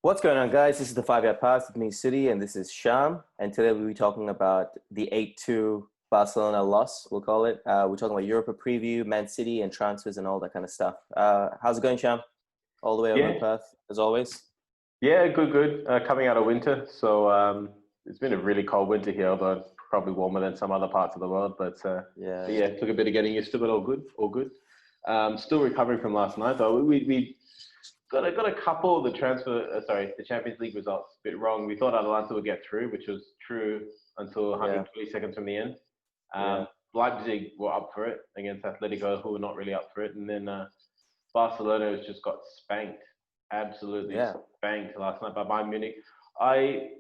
What's going on, guys? This is the 5 Yard Pass with me, City, and this is Sham. And today we'll be talking about the 8-2 Barcelona loss, we'll call it. We're talking about Europa preview, Man City, and transfers and all that kind of stuff. How's it going, Sham? All the way over in Perth, as always? Yeah, good. Coming out of winter, so it's been a really cold winter here, although probably warmer than some other parts of the world. But it took a bit of getting used to, but all good. Still recovering from last night, though. We got a couple of the Champions League results a bit wrong. We thought Atalanta would get through, which was true until 120 seconds from the end. Leipzig were up for it against Atletico, who were not really up for it, and then Barcelona has just got spanked. Absolutely spanked last night by Bayern Munich. I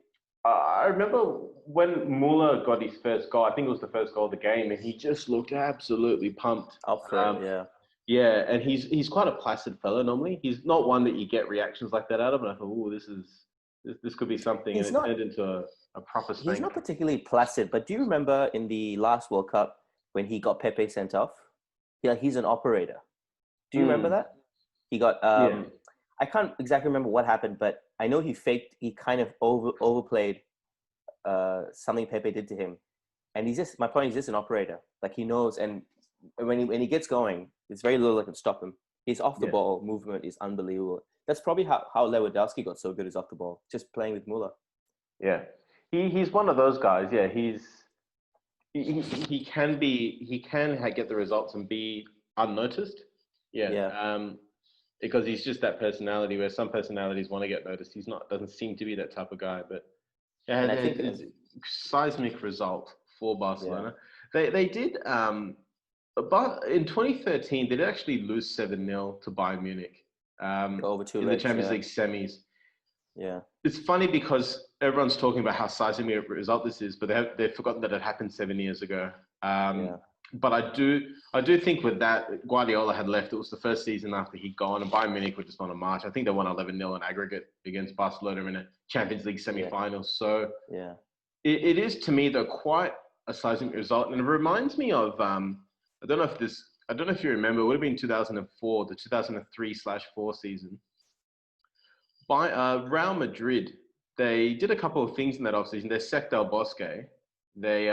remember when Muller got his first goal. I think it was the first goal of the game, and he just looked absolutely pumped. Up for it, yeah, and he's quite a placid fellow normally. He's not one that you get reactions like that out of. And I thought, this could be something. And it turned into a proper spank. He's not particularly placid, but do you remember in the last World Cup when he got Pepe sent off? He's an operator. Do you remember that? He got I can't exactly remember what happened, but I know he kind of overplayed something Pepe did to him. And he's just an operator. Like, he knows, and when he gets going, there's very little that can stop him. His off the ball movement is unbelievable. That's probably how Lewandowski got so good, is off the ball, just playing with Muller. Yeah. He's one of those guys. Yeah, he can get the results and be unnoticed. Because he's just that personality where some personalities want to get noticed. Doesn't seem to be that type of guy. But I think it's a seismic result for Barcelona. They did, but in 2013 they did actually lose 7-0 to Bayern Munich over two in legs, the Champions League semis. Yeah, it's funny because everyone's talking about how seismic a result this is, but they've forgotten that it happened 7 years ago. But I do think with that, Guardiola had left. It was the first season after he'd gone, and Bayern Munich were just on a march. I think they won 11-0 in aggregate against Barcelona in a Champions League semi-final. So it is, to me, though, quite a seismic result, and it reminds me of I don't know if you remember. It would have been 2004, the 2003/4 season. By Real Madrid, they did a couple of things in that offseason. They sacked Del Bosque. They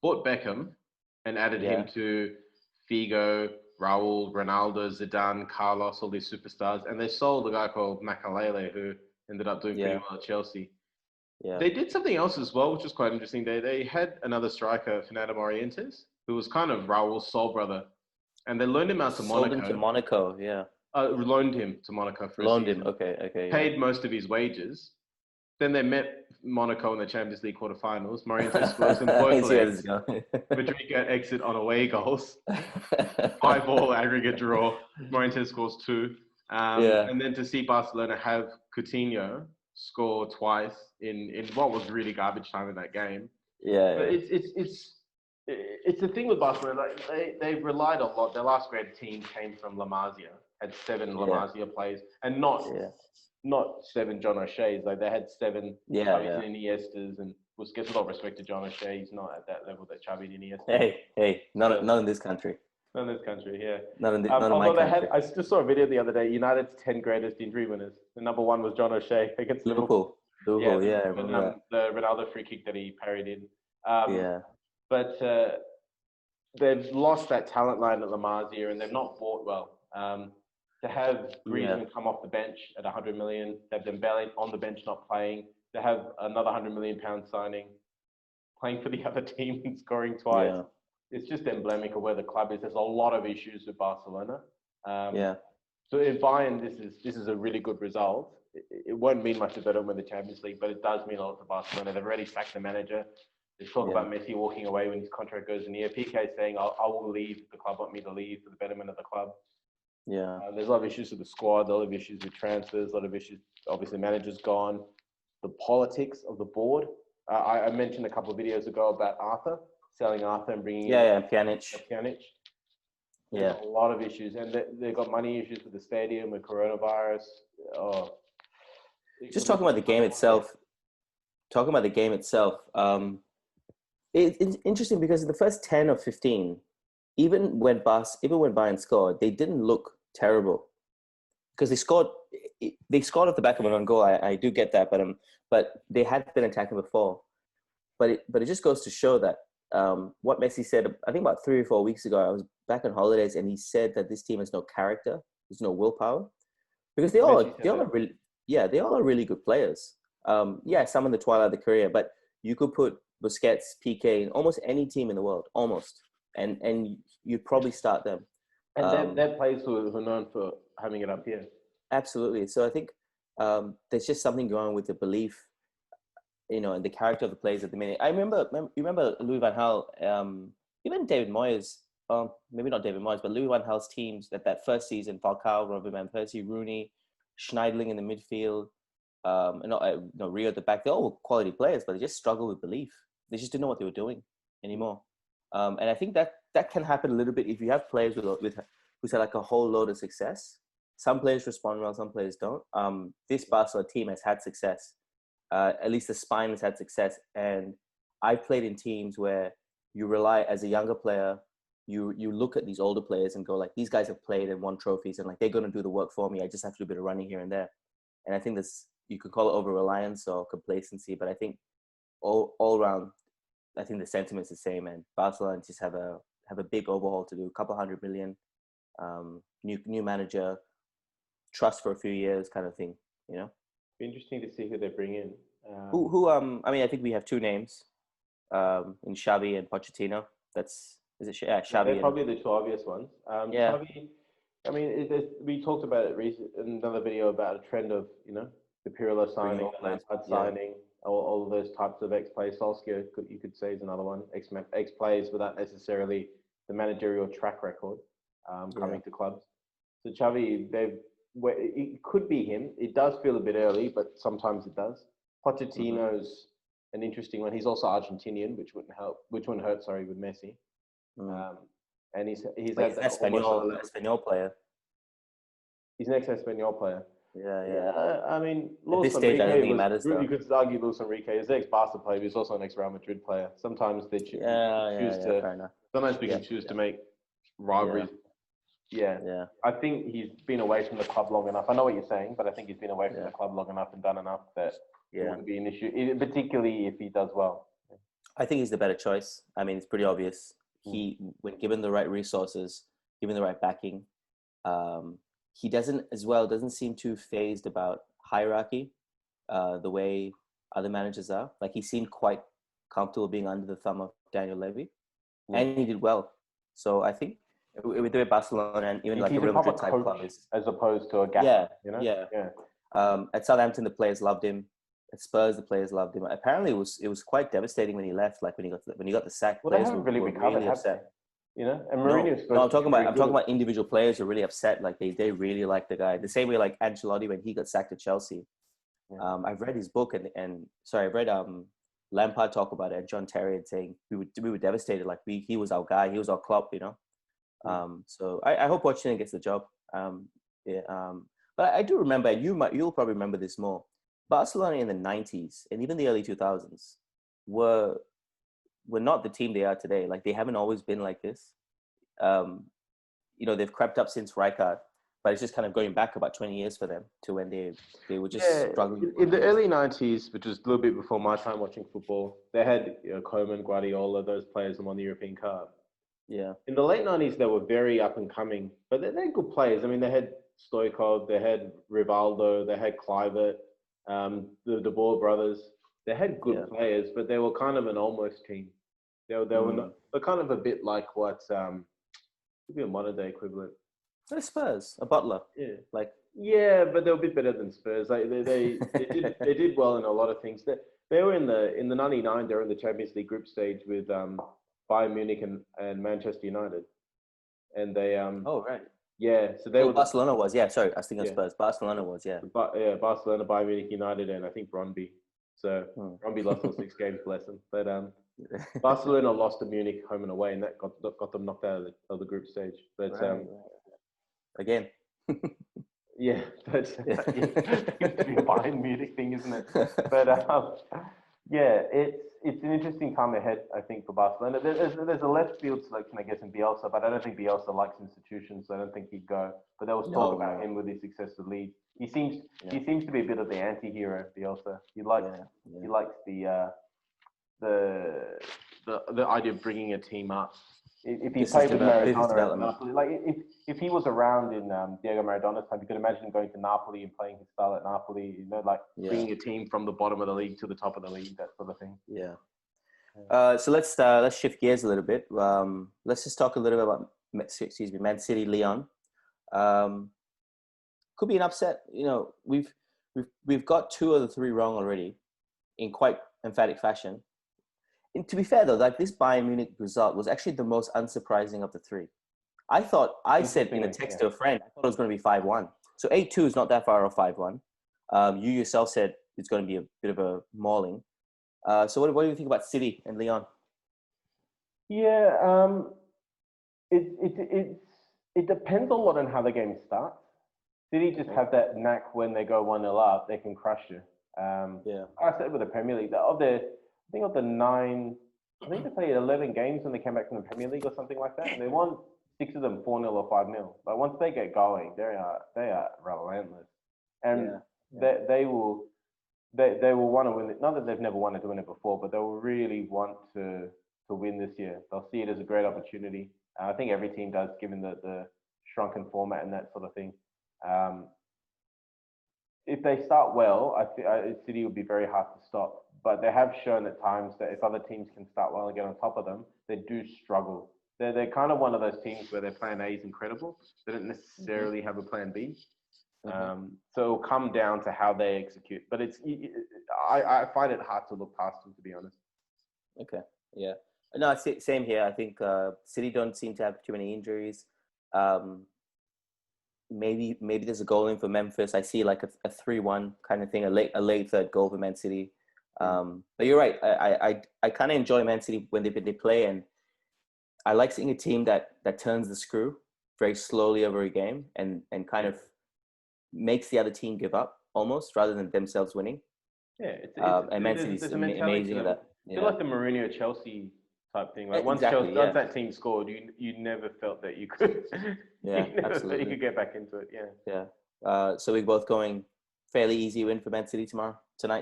bought Beckham and added him to Figo, Raul, Ronaldo, Zidane, Carlos, all these superstars. And they sold a guy called Makalele, who ended up doing pretty well at Chelsea. Yeah. They did something else as well, which was quite interesting. They had another striker, Fernando Morientes, who was kind of Raul's soul brother. And they loaned him out to Monaco. Sold him to Monaco, loaned him to Monaco for a season. Okay. Paid most of his wages. Then they met Monaco in the Champions League quarterfinals. Morientes scores some both legs. Madriga exit on away goals. 5-5 aggregate draw. Morientes scores 2. And then to see Barcelona have Coutinho score twice in what was really garbage time in that game. But it's the thing with Barcelona. Like they relied a lot. Their last great team came from La Masia. Had 7 La Masia players, and not 7 John O'Shea's. Like, they had 7 Xavi and Iniestas, and with all respect to John O'Shea, he's not at that level that Xavi and Iniesta. Hey, not in this country. Not in this country, yeah. Not in my country. I just saw a video the other day. United's 10 greatest injury winners. The number 1 was John O'Shea against Liverpool. I remember the Ronaldo free kick that he parried in. But they've lost that talent line at La Masia, and they've not bought well. To have Griezmann come off the bench at 100 million, to have Dembele on the bench not playing, to have another 100 million pound signing, playing for the other team and scoring twice. Yeah. It's just emblematic of where the club is. There's a lot of issues with Barcelona. So in Bayern, this is a really good result. It won't mean much if they don't win the Champions League, but it does mean a lot to Barcelona. They've already sacked the manager. There's talk about Messi walking away when his contract goes in the year. PK saying, I will leave if the club want me to leave for the betterment of the club. Yeah. There's a lot of issues with the squad, a lot of issues with transfers, a lot of issues. Obviously, manager's gone. The politics of the board. I mentioned a couple of videos ago about Arthur, selling Arthur and bringing in Pjanic. There's a lot of issues. And they've got money issues with the stadium, with coronavirus. Just talking about the game itself. It's interesting because in the first 10 or 15, even when Bayern scored, they didn't look terrible because they scored they scored off the back of an own goal. I do get that, but they had been attacking before. But it just goes to show that what Messi said, I think about 3 or 4 weeks ago, I was back on holidays, and he said that this team has no character, there's no willpower, because they all are really good players. Some in the twilight of the career, but you could put Busquets, PK in almost any team in the world, almost, and you'd probably start them. And they're players who are known for having it up here. Absolutely. So I think there's just something going on with the belief, and the character of the players at the minute. You remember Louis van Gaal, even David Moyes, maybe not David Moyes, but Louis van Gaal's teams that first season, Falcao, Robin van Persie, Rooney, Schneidling in the midfield, Rio at the back. They're all quality players, but they just struggle with belief. They just didn't know what they were doing anymore. And I think that can happen a little bit if you have players who's had like a whole load of success. Some players respond well, some players don't. This Barcelona team has had success. At least the spine has had success. And I played in teams where you rely, as a younger player, you look at these older players and go like, these guys have played and won trophies, and like they're going to do the work for me. I just have to do a bit of running here and there. And I think you could call it over-reliance or complacency, but I think all around, I think the sentiment's the same. And Barcelona just have a big overhaul to do, a couple $100 million, new manager, trust for a few years, kind of thing. Be interesting to see who they bring in. I think we have two names, in Xavi and Pochettino. Xavi. They're probably the two obvious ones. Xavi, we talked about it in another video about a trend of, the Pirlo signing, signing, all of those types of ex-players. Solskjaer, you could say, is another one. Ex-players without necessarily the managerial track record coming to clubs. So Xavi, it could be him. It does feel a bit early, but sometimes it does. Pochettino's an interesting one. He's also Argentinian, which wouldn't hurt, with Messi. And he's like an Espanol player. He's an ex-Espanol player. Yeah. I mean, at this stage, I don't think it matters. You could argue Luis Enrique is an ex-Barca player, but he's also an ex-Real Madrid player. Sometimes they choose to. Sometimes we can choose to make rivalries. Yeah. I think he's been away from the club long enough. I know what you're saying, but I think he's been away from the club long enough and done enough that it wouldn't be an issue, particularly if he does well. I think he's the better choice. I mean, it's pretty obvious. When given the right resources, given the right backing, he doesn't seem too phased about hierarchy, the way other managers are. Like, he seemed quite comfortable being under the thumb of Daniel Levy, and he did well. So I think with the Barcelona and even like a Real Madrid type club, as opposed to a gaffer. At Southampton, the players loved him. At Spurs, the players loved him. Apparently, it was quite devastating when he left. Like when he got the sack, players were really upset. And Mourinho. No, I'm talking about individual players who are really upset. Like they really like the guy. The same way like Ancelotti when he got sacked at Chelsea. I've read his book I've read Lampard talk about it and John Terry and saying we were devastated. Like he was our guy. He was our club. So I hope Pochettino gets the job. But I do remember, and you'll probably remember this more. Barcelona in the 90s and even the early 2000s were not the team they are today. Like, they haven't always been like this. They've crept up since Rijkaard, but it's just kind of going back about 20 years for them to when they were just struggling. In the early 90s, which was a little bit before my time watching football, they had Koeman, Guardiola, those players who won the European Cup. Yeah. In the late 90s, they were very up and coming, but they're good players. I mean, they had Stoichkov, they had Rivaldo, they had Kluivert, the Boer brothers. They had good players, but they were kind of an almost team. They were kind of a bit like what would be a modern day equivalent. They're Spurs, a Butler. But they were a bit better than Spurs. They did well in a lot of things. They were in the 99. They were in the Champions League group stage with Bayern Munich and Manchester United, and they right. Yeah, so they were Barcelona was sorry, I was thinking of Spurs. Barcelona was Barcelona, Bayern Munich, United, and I think Brøndby. So Brøndby lost all 6 games, bless them. But Barcelona lost to Munich home and away, and that got them knocked out of the group stage. But again, that's a Bayern Munich thing, isn't it? But Yeah, it's an interesting time ahead, I think, for Barcelona. There's a left field selection, I guess, in Bielsa, but I don't think Bielsa likes institutions, so I don't think he'd go. But there was talk about him with his success with Leeds. He seems to be a bit of the anti-hero, Bielsa. He likes the idea of bringing a team up. If he played with Maradona at Napoli, like if he was around in Diego Maradona's time, you could imagine him going to Napoli and playing his style at Napoli. You know, like bringing a team from the bottom of the league to the top of the league, that sort of thing. Yeah. So let's shift gears a little bit. Let's just talk a little bit about Man City, Leon. Could be an upset. You know, we've got 2 of the 3 wrong already, in quite emphatic fashion. And to be fair though, like this Bayern Munich result was actually the most unsurprising of the 3. I said in a text to a friend, I thought it was going to be 5-1. So 8-2 is not that far off 5-1. You yourself said it's going to be a bit of a mauling. So what do you think about City and Leon? Yeah, it depends a lot on how the game starts. City just have that knack when they go 1-0 up, they can crush you. I said with the Premier League, I think they played 11 games when they came back from the Premier League or something like that, and they won 6 of them 4-0 or 5-0. But once they get going, they are relentless, and they will want to win it. Not that they've never wanted to win it before, but they will really want to win this year. They'll see it as a great opportunity. I think every team does, given the shrunken format and that sort of thing. If they start well, City will be very hard to stop. But they have shown at times that if other teams can start well and get on top of them, they do struggle. They're kind of one of those teams where their plan A is incredible. They don't necessarily have a plan B. So it'll come down to how they execute. But I find it hard to look past them, to be honest. Okay, yeah. No, same here. I think City don't seem to have too many injuries. Maybe there's a goal in for Memphis. I see like a 3-1 kind of thing, a late third goal for Man City. But you're right. I kind of enjoy Man City when they play, and I like seeing a team that turns the screw very slowly over a game and kind of makes the other team give up almost rather than themselves winning. Yeah, and Man City's amazing at that. I feel like the Mourinho Chelsea type thing. Like once that team scored, you never felt that you could. Absolutely. You could get back into it. Yeah. So we're both going fairly easy win for Man City tonight.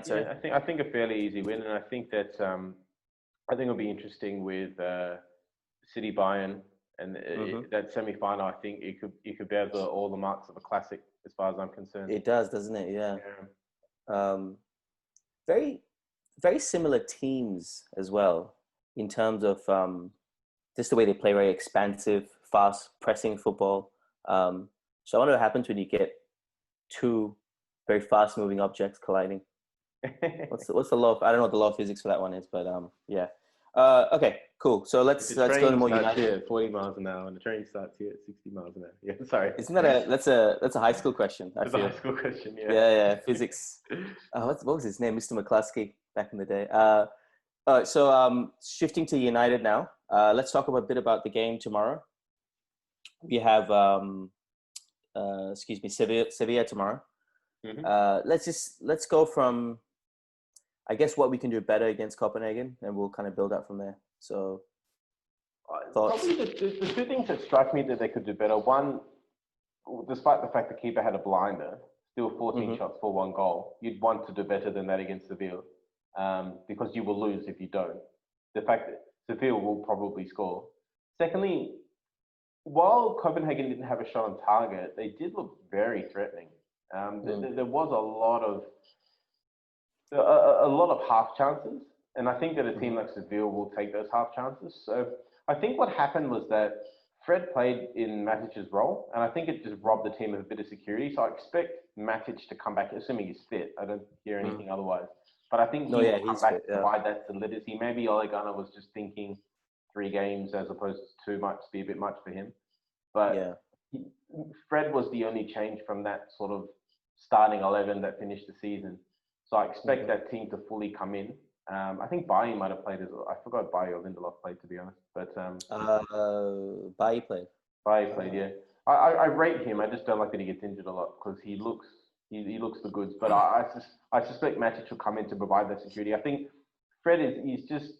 Sorry. Yeah, I think a fairly easy win, and I think that I think it'll be interesting with City Bayern and that semi-final. I think it could bear all the marks of a classic, as far as I'm concerned. It does, doesn't it? Yeah. Very, very similar teams as well in terms of just the way they play, very expansive, fast pressing football. So I wonder what happens when you get 2 very fast moving objects colliding. What's the law? I don't know what the law of physics for that one is, but yeah. Okay, cool. So let's go to more United. Here at 40 miles an hour, and the train starts here at 60 miles an hour. Yeah, sorry. Isn't that that's a high school question? That's a high school question. Yeah. Yeah. Physics. What was his name? Mr. McCluskey back in the day. All right. So shifting to United now. Let's talk a bit about the game tomorrow. We have Sevilla tomorrow. Let's go from, I guess, what we can do better against Copenhagen, and we'll kind of build up from there. So, thoughts? Probably the 2 things that strike me that they could do better. One, despite the fact the keeper had a blinder, still 14 shots for 1 goal. You'd want to do better than that against Sevilla, because you will lose if you don't. The fact that Sevilla will probably score. Secondly, while Copenhagen didn't have a shot on target, they did look very threatening. There was a lot of half chances, and I think that a team like Sevilla will take those half chances. So I think what happened was that Fred played in Matic's role, and I think it just robbed the team of a bit of security. So I expect Matic to come back, assuming he's fit. I don't hear anything otherwise. But I think he'll come back to provide that solidity. Maybe Ole Gunnar was just thinking 3 games as opposed to 2 might be a bit much for him. But Fred was the only change from that sort of starting 11 that finished the season. So I expect that team to fully come in. I think Bailly might have played as well. I forgot Bailly or Lindelof played, to be honest. But Bailly played. Bailly played, yeah. I rate him. I just don't like that he gets injured a lot because he looks the goods. But I suspect Matic will come in to provide that security. I think Fred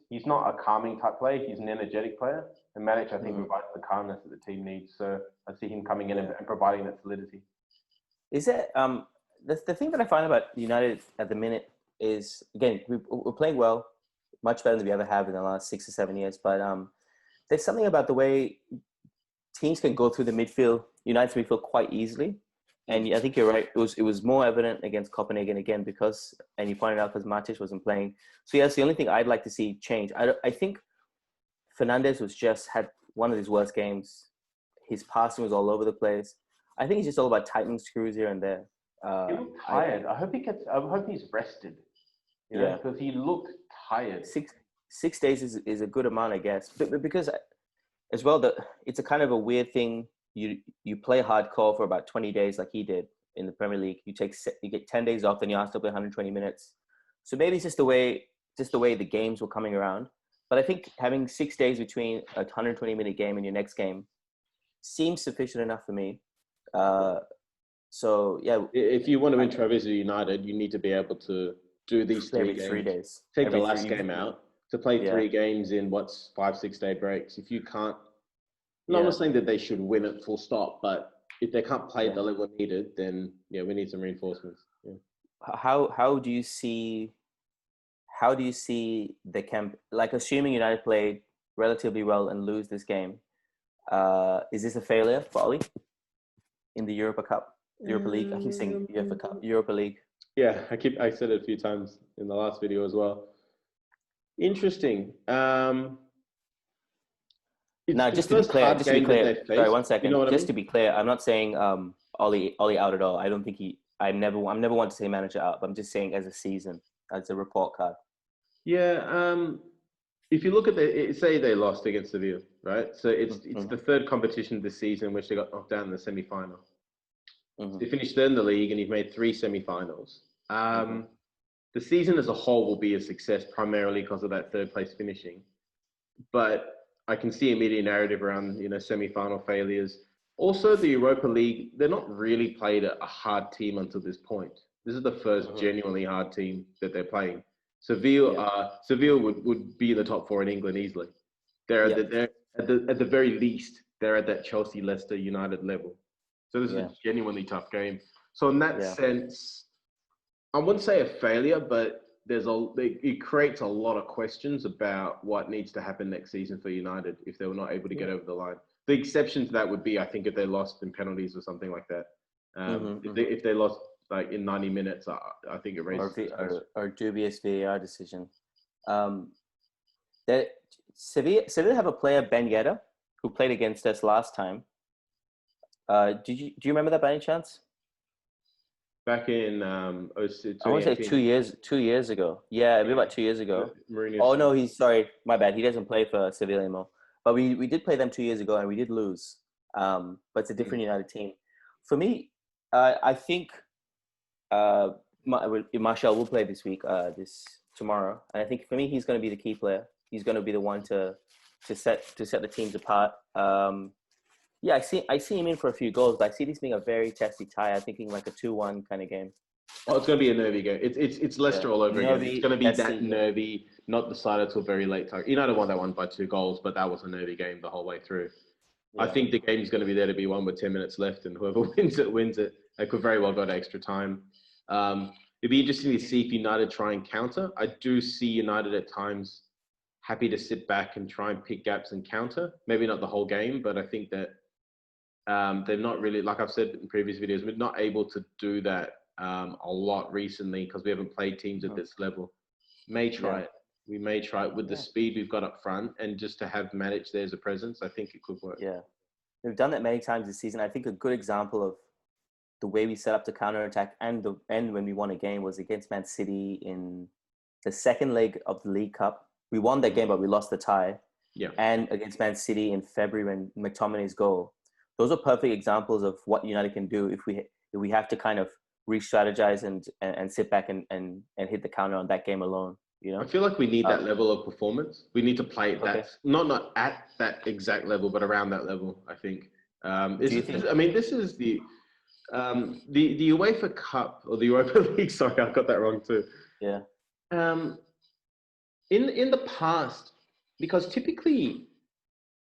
he's not a calming type player. He's an energetic player. And Matic, I think, provides the calmness that the team needs. So I see him coming in and providing that solidity. Is it the thing that I find about United at the minute is, again, we're playing well, much better than we ever have in the last 6 or 7 years. But there's something about the way teams can go through the midfield, United's midfield, quite easily. And I think you're right. It was more evident against Copenhagen again because, and you pointed out, because Matic wasn't playing. So that's the only thing I'd like to see change. I think Fernandes had one of his worst games. His passing was all over the place. I think it's just all about tightening screws here and there. He looked tired. I hope he's rested. Because he looked tired. 6 days is a good amount, I guess. But because as well, it's a kind of a weird thing. You play hardcore for about 20 days, like he did in the Premier League. You get 10 days off, then you have to play 120 minutes. So maybe it's just the way the games were coming around. But I think having 6 days between a 120-minute game and your next game seems sufficient enough for me. So yeah, if you want to win trophies with United, you need to be able to do these 3 games. 3 days. Take the last game out to play 3 games in 5-6 day breaks. If you can't, I'm not saying that they should win it full stop, but if they can't play at the level needed, then we need some reinforcements. Yeah. How do you see the camp? Like, assuming United played relatively well and lose this game, is this a failure for Ollie in the Europa League? I keep saying Europa League. Yeah, I said it a few times in the last video as well. Interesting. Now, just to be clear, sorry, 1 second. You know to be clear, I'm not saying Ollie out at all. I don't think I'm never want to say manager out, but I'm just saying as a season, as a report card. Yeah. If you look at say they lost against Sevilla, right? So it's the third competition this season in which they got knocked down in the semi-final. So they finished third in the league and you've made 3 semi-finals. The season as a whole will be a success primarily because of that third place finishing. But I can see a media narrative around, semi-final failures. Also, the Europa League, they're not really played a hard team until this point. This is the first genuinely hard team that they're playing. Sevilla would be in the top 4 in England easily. They're at the very least, they're at that Chelsea, Leicester, United level. So this is a genuinely tough game. So in that sense, I wouldn't say a failure, but it creates a lot of questions about what needs to happen next season for United if they were not able to get over the line. The exception to that would be, I think, if they lost in penalties or something like that. If they lost like in 90 minutes, I think it raises or dubious VAR decision. Sevilla have a player, Ben Yedder, who played against us last time. Do you remember that by any chance? Back in I want to say 2 years ago. Yeah, maybe about 2 years ago. Oh no, sorry, my bad. He doesn't play for Sevilla anymore. But we did play them 2 years ago and we did lose. But it's a different United team. For me, I think Martial will play this week, tomorrow. And I think for me, he's going to be the key player. He's going to be the one to set the teams apart. Yeah, I see him in for a few goals, but I see this being a very testy tie. I'm thinking like a 2-1 kind of game. Oh, it's going to be a nervy game. It's Leicester all over again. It's going to be that nervy, not decided till very late time. United won that one by 2 goals, but that was a nervy game the whole way through. Yeah. I think the game's going to be there to be won with 10 minutes left, and whoever wins it. They could very well go to extra time. It'd be interesting to see if United try and counter. I do see United at times happy to sit back and try and pick gaps and counter. Maybe not the whole game, but I think that they're not really, like I've said in previous videos, we're not able to do that a lot recently because we haven't played teams at this level. May try it. We may try it with the speed we've got up front, and just to have Matic there as a presence, I think it could work. Yeah, we've done that many times this season. I think a good example of the way we set up the counter-attack and when we won a game was against Man City in the second leg of the League Cup. We won that game, but we lost the tie. Yeah. And against Man City in February when McTominay's goal. Those are perfect examples of what United can do if we have to kind of re-strategize and sit back and hit the counter on that game alone. I feel like we need that level of performance. We need to play that, not at that exact level, but around that level, I think. This is the UEFA Cup or the Europa League. Sorry, I got that wrong too. Yeah. in the past, because typically,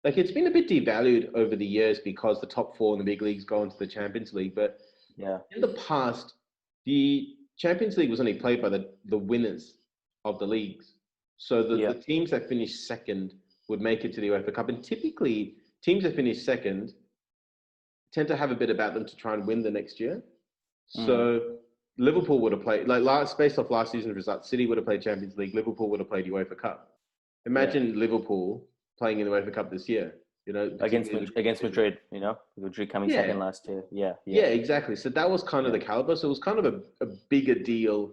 like, it's been a bit devalued over the years because the top four in the big leagues go into the Champions League. But in the past, the Champions League was only played by the winners of the leagues. So the teams that finished second would make it to the UEFA Cup. And typically, teams that finish second tend to have a bit about them to try and win the next year. So Liverpool would have played, based off last season's results, City would have played Champions League, Liverpool would have played UEFA Cup. Imagine Liverpool playing in the UEFA Cup this year, against Madrid, Madrid coming second last year. Yeah, exactly. So that was kind of the caliber. So it was kind of a bigger deal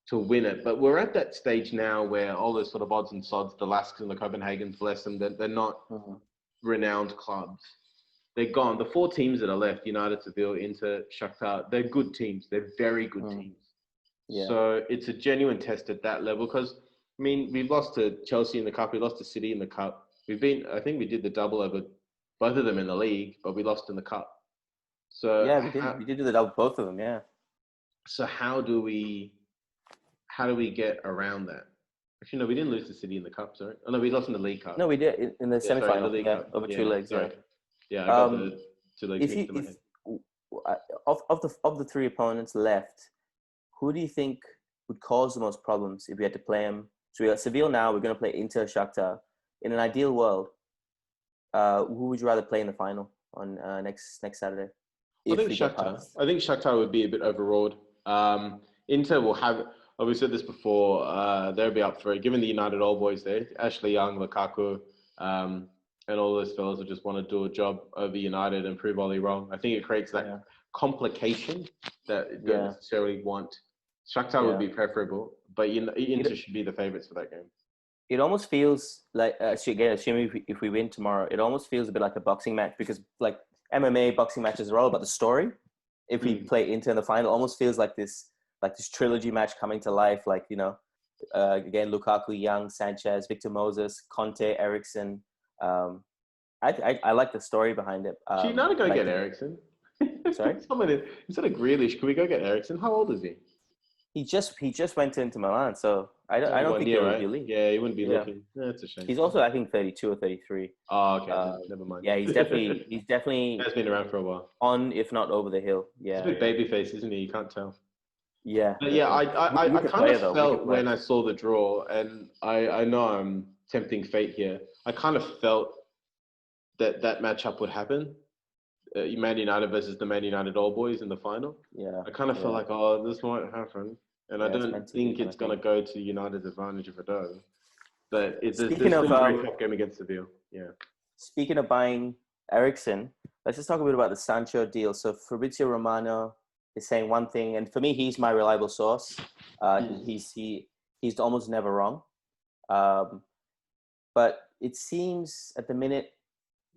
to win it. But we're at that stage now where all those sort of odds and sods, the Lasks and the Copenhagens, bless them, they're not renowned clubs. They're gone. The four teams that are left, United, Sevilla, Inter, Shakhtar, they're good teams. They're very good teams. Yeah. So it's a genuine test at that level because, I mean, we've lost to Chelsea in the Cup. We lost to City in the Cup. I think we did the double over both of them in the league, but we lost in the Cup. So yeah, we did do the double, both of them, yeah. So how do we get around that? Actually, no, we didn't lose to City in the Cup, sorry. Oh, no, we lost in the League Cup. No, we did in the semi-final, over 2 legs. Sorry. Yeah, I got the 2 legs mixed in my head. Of the 3 opponents left, who do you think would cause the most problems if we had to play them? So we got Sevilla now, we're going to play Inter, Shakhtar. In an ideal world, who would you rather play in the final on next Saturday? I think Shakhtar would be a bit overawed. Inter will have, we said this before, they'll be up for it. Given the United old boys there, Ashley Young, Lukaku, and all those fellas will just want to do a job over United and prove Ollie wrong. I think it creates that complication that you don't necessarily want. Shakhtar would be preferable, but Inter should be the favourites for that game. It almost feels like, again, assuming if we win tomorrow, it almost feels a bit like a boxing match because, like, MMA boxing matches are all about the story. If we play Inter in the final, it almost feels like this trilogy match coming to life. Like, again, Lukaku, Young, Sanchez, Victor Moses, Conte, Eriksen. I like the story behind it. Should you not go get Eriksen? Sorry? Instead of Grealish, could we go get Eriksen? How old is he? He just went into Milan, so I don't think he would be leaving. Yeah, he wouldn't be looking. That's a shame. He's also, I think, 32 or 33. Oh, okay. Never mind. Yeah, he's definitely He's been around for a while. On, if not over the hill. Yeah. He's a bit baby face, isn't he? You can't tell. Yeah. But yeah, I kind of felt when I saw the draw, and I know I'm tempting fate here. I kind of felt that matchup would happen. Man United versus the Man United Old Boys in the final. Yeah. I kind of felt like, this might happen. And I don't think it's going to go to United's advantage if it does. But it's a very tough game against Seville. Yeah. Speaking of buying Eriksen, let's just talk a bit about the Sancho deal. So Fabrizio Romano is saying one thing, and for me, he's my reliable source. He's almost never wrong. But it seems at the minute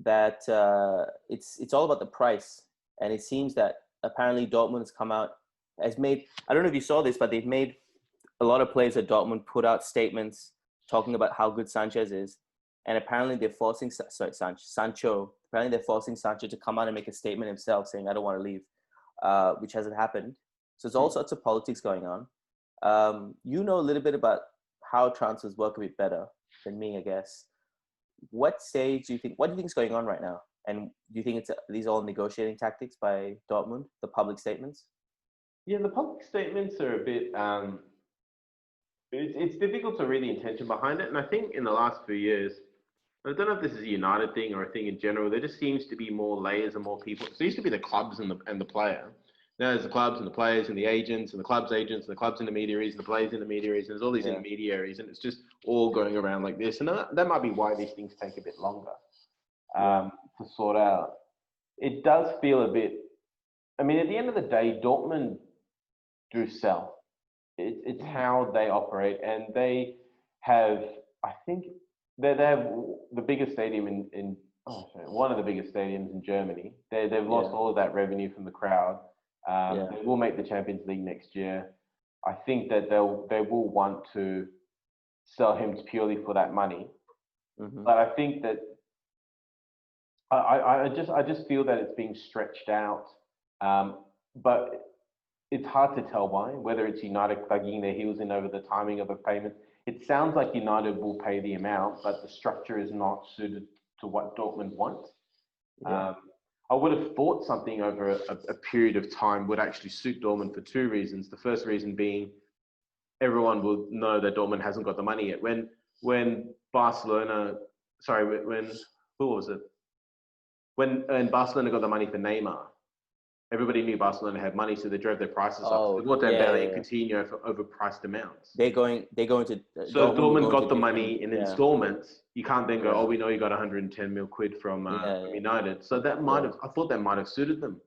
that it's all about the price, and it seems that apparently Dortmund has come out, has made, I don't know if you saw this, but they've made a lot of players at Dortmund put out statements talking about how good Sanchez is, and apparently they're forcing Sancho. Apparently they're forcing Sancho to come out and make a statement himself saying, "I don't want to leave," which hasn't happened. So there's all sorts of politics going on. You know a little bit about how transfers work a bit better than me, I guess. What do you think is going on right now? And do you think these are all negotiating tactics by Dortmund, the public statements? Yeah, the public statements are a bit, it's difficult to read the intention behind it. And I think in the last few years, I don't know if this is a United thing or a thing in general, there just seems to be more layers and more people. So it used to be the clubs and the player. Now there's the clubs and the players and the agents and the clubs agents and the clubs intermediaries and the players intermediaries. And there's all these intermediaries, and it's just all going around like this. And that might be why these things take a bit longer to sort out. It does feel a bit, I mean, at the end of the day, Dortmund do sell. It's how they operate, and they have, I think, they have the biggest stadium one of the biggest stadiums in Germany. They've lost all of that revenue from the crowd. They will make the Champions League next year. I think that they will want to sell him purely for that money. Mm-hmm. But I think that I just feel that it's being stretched out. But it's hard to tell whether it's United plugging their heels in over the timing of a payment. it sounds like United will pay the amount, but the structure is not suited to what Dortmund want. Yeah. I would have thought something over a period of time would actually suit Dortmund for two reasons. The first reason being everyone will know that Dortmund hasn't got the money yet. When Barcelona, who was it? When Barcelona got the money for Neymar, everybody knew Barcelona had money, so they drove their prices up. They bought Dembele and Coutinho for overpriced amounts. They're going to. So if Dortmund got the money in installments, you can't then go, oh, we know you got 110 mil quid from United. So that I thought that might have suited them.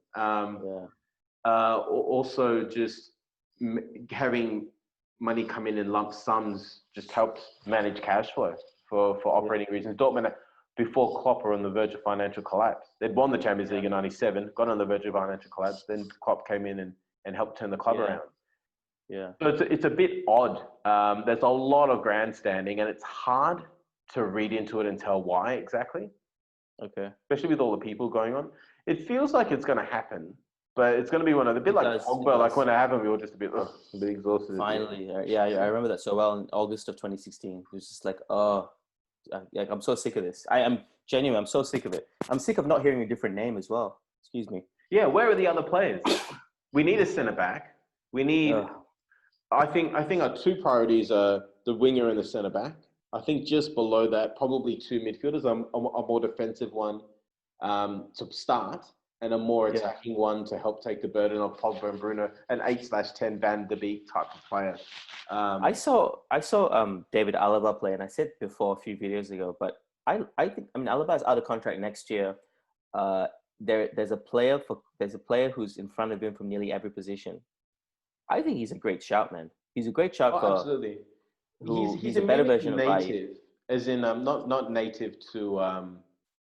Also, just having money come in lump sums just helps manage cash flow for operating reasons. Dortmund, before Klopp, were on the verge of financial collapse. They'd won the Champions League in '97, got on the verge of financial collapse. Then Klopp came in and helped turn the club around. Yeah. So it's a bit odd. There's a lot of grandstanding, and it's hard to read into it and tell why exactly. Okay. Especially with all the people going on. It feels like it's going to happen, but it's going to be one of the bit like Pogba. Like when it happened, we were just a bit exhausted. Finally, I remember that so well in August of 2016. It was just like, I'm so sick of this. I'm genuine. I'm so sick of it. I'm sick of not hearing a different name as well. Excuse me. Yeah, where are the other players? We need a centre back. We need. I think our two priorities are the winger and the centre back. I think just below that, probably two midfielders. A more defensive one to start, and a more attacking one to help take the burden of Pogba and Bruno. An 8/10 Van de Beek type of player. I saw David Alaba play, and I said before a few videos ago, but I think Alaba is out of contract next year. There's a player who's in front of him from nearly every position. I think he's a great shout, man. He's a great shout for absolutely. He's a better version of native, as in not native to.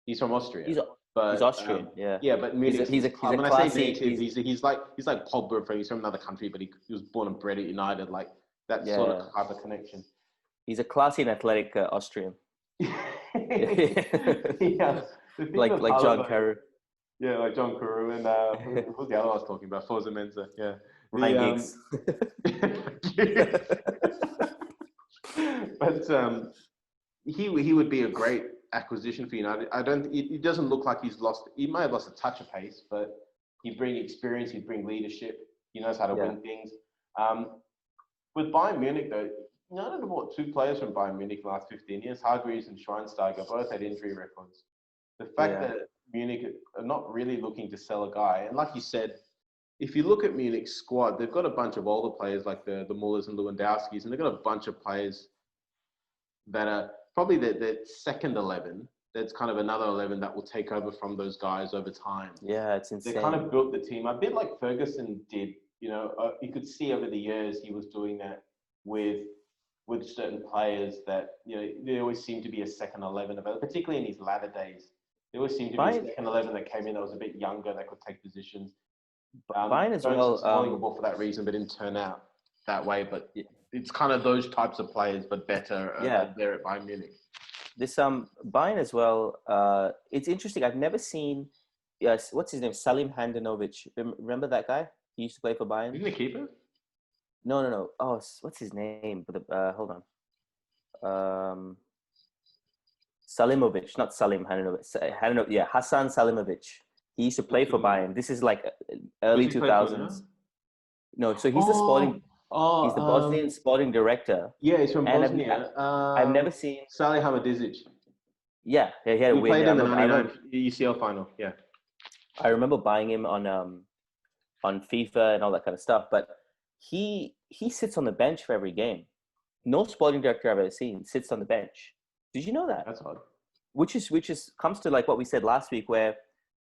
He's from Austria. He's Austrian, Yeah, but Munich. He's a when classy, I say native, he's like Pogba. He's from another country, but he was born and bred at United. Like that sort of type of connection. He's a classy and athletic Austrian. like John Carew. Yeah, like John Carew and who's the other one I was talking about? Forza Mensa. Yeah. Ryan Giggs. But he would be a great acquisition for United. It doesn't look like he's lost. He might have lost a touch of pace, but he'd bring experience. He'd bring leadership. He knows how to win things. With Bayern Munich, though, United have bought two players from Bayern Munich in the last 15 years. Hargreaves and Schweinsteiger both had injury records. The fact that Munich are not really looking to sell a guy, and like you said, if you look at Munich's squad, they've got a bunch of older players like the Mullers and Lewandowskis, and they've got a bunch of players that are probably the second 11. That's kind of another 11 that will take over from those guys over time. Yeah, it's insane. They kind of built the team a bit like Ferguson did. You could see over the years he was doing that with certain players that there always seemed to be a second 11 available, particularly in his latter days. There always seemed to be a second 11 that came in that was a bit younger that could take positions. Bayern as well. Valuable for that reason, but didn't turn out that way. But it's kind of those types of players, but better. There at Bayern Munich. This Bayern as well. It's interesting. I've never seen. Yes, what's his name? Salim Handanovic. Remember that guy? He used to play for Bayern. Isn't he a keeper? No. Oh, what's his name? Hold on. Salimovic, not Salim Handanovic. Hassan Salimovic. He used to play for Bayern. This is like early 2000s. No, so he's the sporting. He's the Bosnian sporting director. Yeah, he's from Bosnia. I've never seen Salih Hamadišić. Yeah, he had a win. He played in the '99 UCL final. Yeah, I remember buying him on FIFA and all that kind of stuff. But he sits on the bench for every game. No sporting director I've ever seen sits on the bench. Did you know that? That's odd. Which comes to like what we said last week, where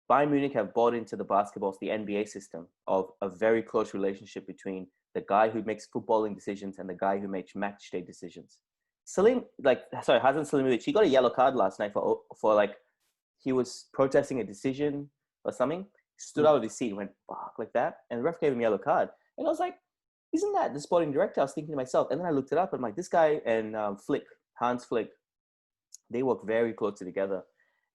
Bayern Munich have bought into the NBA system of a very close relationship between the guy who makes footballing decisions and the guy who makes match day decisions. Hassan Salimovic, he got a yellow card last night for like, he was protesting a decision or something. He stood out of his seat and went, fuck, like that. And the ref gave him a yellow card. And I was like, isn't that the sporting director? I was thinking to myself. And then I looked it up and I'm like, this guy and Hans Flick, they work very closely together.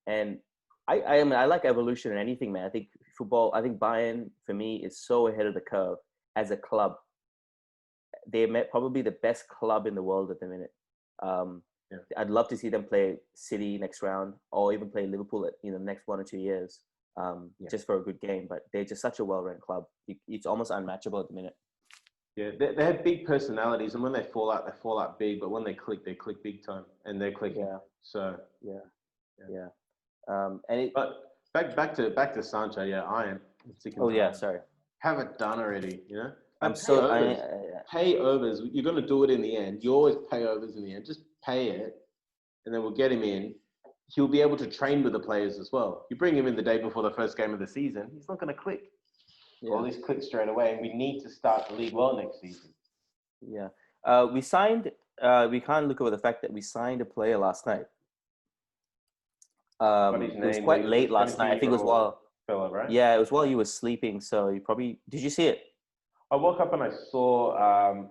And I like evolution in anything, man. I think Bayern, for me, is so ahead of the curve as a club. They're probably the best club in the world at the minute. I'd love to see them play City next round, or even play Liverpool at the next 1 or 2 years, just for a good game. But they're just such a well-run club. It's almost unmatchable at the minute. Yeah, they have big personalities, and when they fall out big. But when they click big time, and they're clicking. Yeah. So yeah. But back to Sancho. Yeah, I am sick and Oh yeah, tired. sorry. Have it done already. I'm pay overs. You're going to do it in the end. You always pay overs in the end. Just pay it, and then we'll get him in. He'll be able to train with the players as well. You bring him in the day before the first game of the season, he's not going to click. Yeah. Well, he's clicked straight away, and we need to start the league well next season. Yeah. We signed. We can't look over the fact that we signed a player last night. It was quite late last night. I think it was while. Fella, right? Yeah, it was while you were sleeping. So you probably did. You see it? I woke up and I saw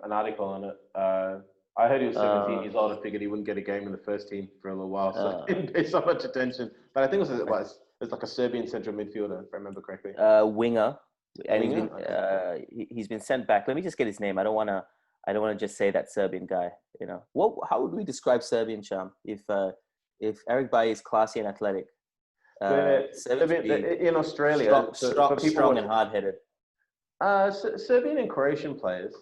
an article on it. I heard he was 17 years old. I figured he wouldn't get a game in the first team for a little while, so I didn't pay so much attention. But I think it was like a Serbian central midfielder, if I remember correctly. Winger, and he's been sent back. Let me just get his name. I don't want to just say that Serbian guy. How would we describe Serbian, Sham? If Eric Bailly is classy and athletic, in Australia, strong and hard-headed. Serbian and Croatian players,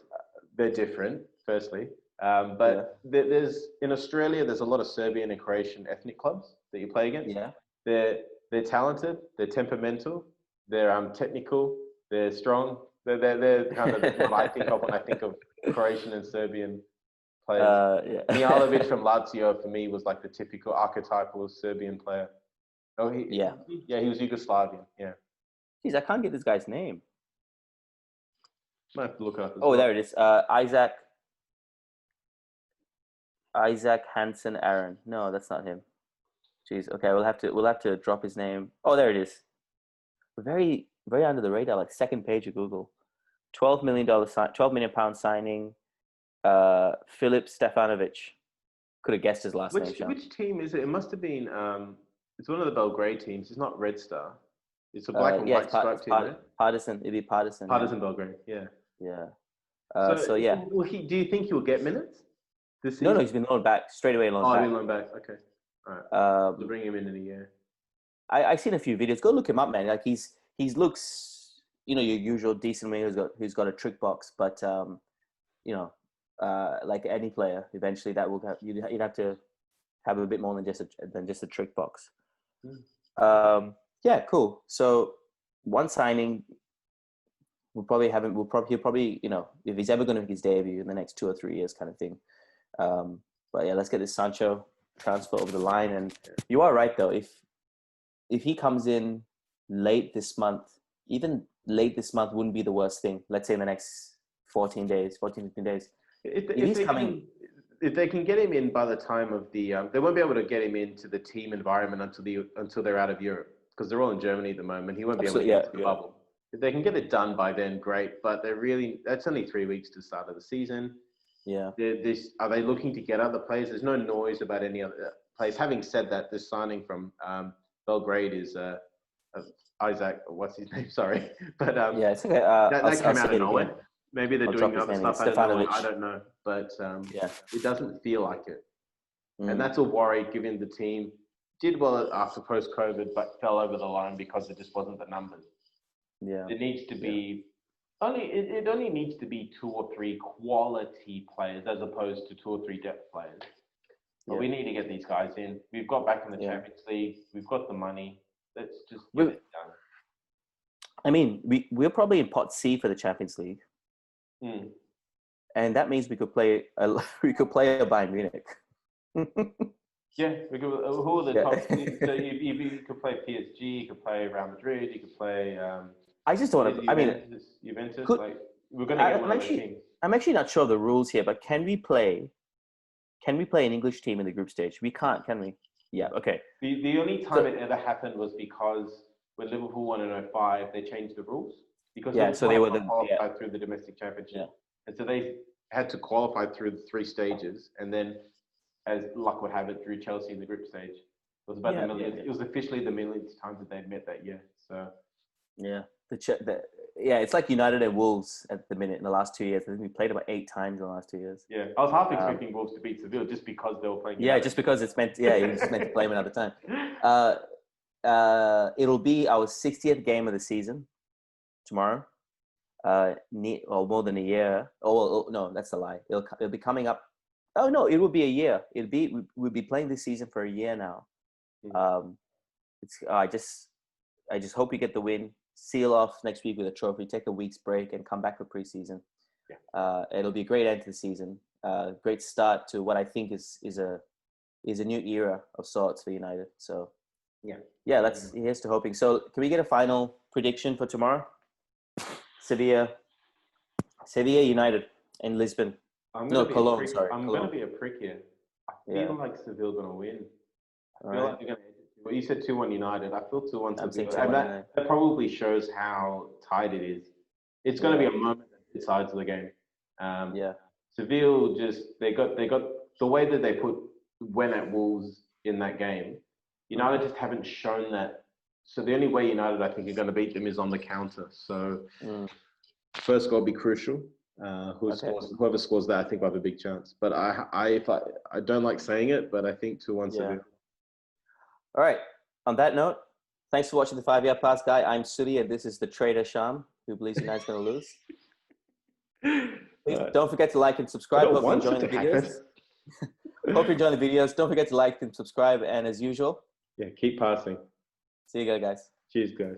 they're different. Firstly, but there's in Australia, there's a lot of Serbian and Croatian ethnic clubs that you play against. Yeah, they're talented, they're temperamental, they're technical, they're strong. They're kind of what I think of when I think of Croatian and Serbian players. Mijalovic from Lazio for me was like the typical archetypal Serbian player. Oh, he was Yugoslavian. Yeah. Jeez, I can't get this guy's name. Might have to look it up. There it is. Isaac Hansen Aaron. No, that's not him. Jeez. Okay, we'll have to drop his name. Oh, there it is. Very, very under the radar, like second page of Google. $12 million signing. Filip Stefanovic. Could have guessed his last name. Which team is it? It must have been. It's one of the Belgrade teams. It's not Red Star. It's a black and white striped team, right? Partizan. It'd be Partizan. Partizan Belgrade. Yeah. Yeah. Do you think he'll get minutes this season? No, he's been loaned back straight away. He's been loaned back. Okay. All right. We'll bring him in a year. I've seen a few videos. Go look him up, man. Like he looks, your usual decent winger who's got a trick box, but like any player, eventually that will you'd have to have a bit more than just a trick box. Yeah, cool. So one signing, he'll probably if he's ever going to make his debut in the next 2 or 3 years, kind of thing. But yeah, let's get this Sancho transfer over the line. And you are right though. If he comes in late this month, even late this month wouldn't be the worst thing. Let's say in the next 14 days. If they can get him in by the time of the, they won't be able to get him into the team environment until they're out of Europe, because they're all in Germany at the moment. He won't be able to get to the bubble. If they can get it done by then, great. But that's only 3 weeks to the start of the season. Yeah. Are they looking to get other players? There's no noise about any other players. Having said that, this signing from Belgrade is Isaac. What's his name? Sorry, but it's okay. that came out of nowhere. Maybe they're doing other stuff. I don't know, but it doesn't feel like it, and that's a worry. Given the team did well after post-COVID, but fell over the line because it just wasn't the numbers. Yeah, it needs to be it only needs to be 2 or 3 quality players as opposed to 2 or 3 depth players. But we need to get these guys in. We've got back in the Champions League. We've got the money. Let's just get it done. I mean, we're probably in pot C for the Champions League. And that means we could play a Bayern Munich. Yeah, we could. Who are the top? So you could play PSG, you could play Real Madrid, you could play. I just don't want to. Juventus. We're going to get one of the teams. I'm actually not sure of the rules here, but can we play an English team in the group stage? We can't, can we? Yeah. Okay. The only time it ever happened was because when Liverpool won in 2005, they changed the rules. Because so they were qualified through the domestic championship, and so they had to qualify through the 3 stages, and then, as luck would have it, through Chelsea in the group stage. It was about It was officially the millionth time that they'd met that year. So Yeah, it's like United and Wolves at the minute in the last 2 years. I think we played about 8 times in the last 2 years. Yeah, I was half expecting Wolves to beat Seville just because they were playing. Yeah, just because it's meant. Yeah, you're just meant to play them another time. It'll be our 60th game of the season tomorrow. More than a year. Oh no, that's a lie. It'll be coming up. Oh no, it will be a year. We'll be playing this season for a year now. I just hope we get the win. Seal off next week with a trophy. Take a week's break and come back for preseason. Yeah. It'll be a great end to the season. Great start to what I think is a new era of sorts for United. So here's to hoping. So can we get a final prediction for tomorrow? Sevilla United in Lisbon. Cologne. Sorry, I'm going to be a prick here. I feel like Seville going to win. I feel like they're going to. Well, you said 2-1 United. I feel 2-1 Seville, and that probably shows how tight it is. It's going to be a moment that decides the game. Seville they got the way that they went at Wolves in that game. United just haven't shown that. So the only way United, I think, are going to beat them is on the counter. So first goal will be crucial. Whoever scores that, I think, will have a big chance. But I don't like saying it, but I think 2-1 Seville. All right. On that note, thanks for watching the 5-Yard Pass, guy. I'm Sudi, and this is the traitor Sham, who believes United's going to lose. Please don't forget to like and subscribe. Hope you're enjoying the videos. Hope you're enjoying the videos. Don't forget to like and subscribe. And as usual, keep passing. See you guys. Cheers, guys.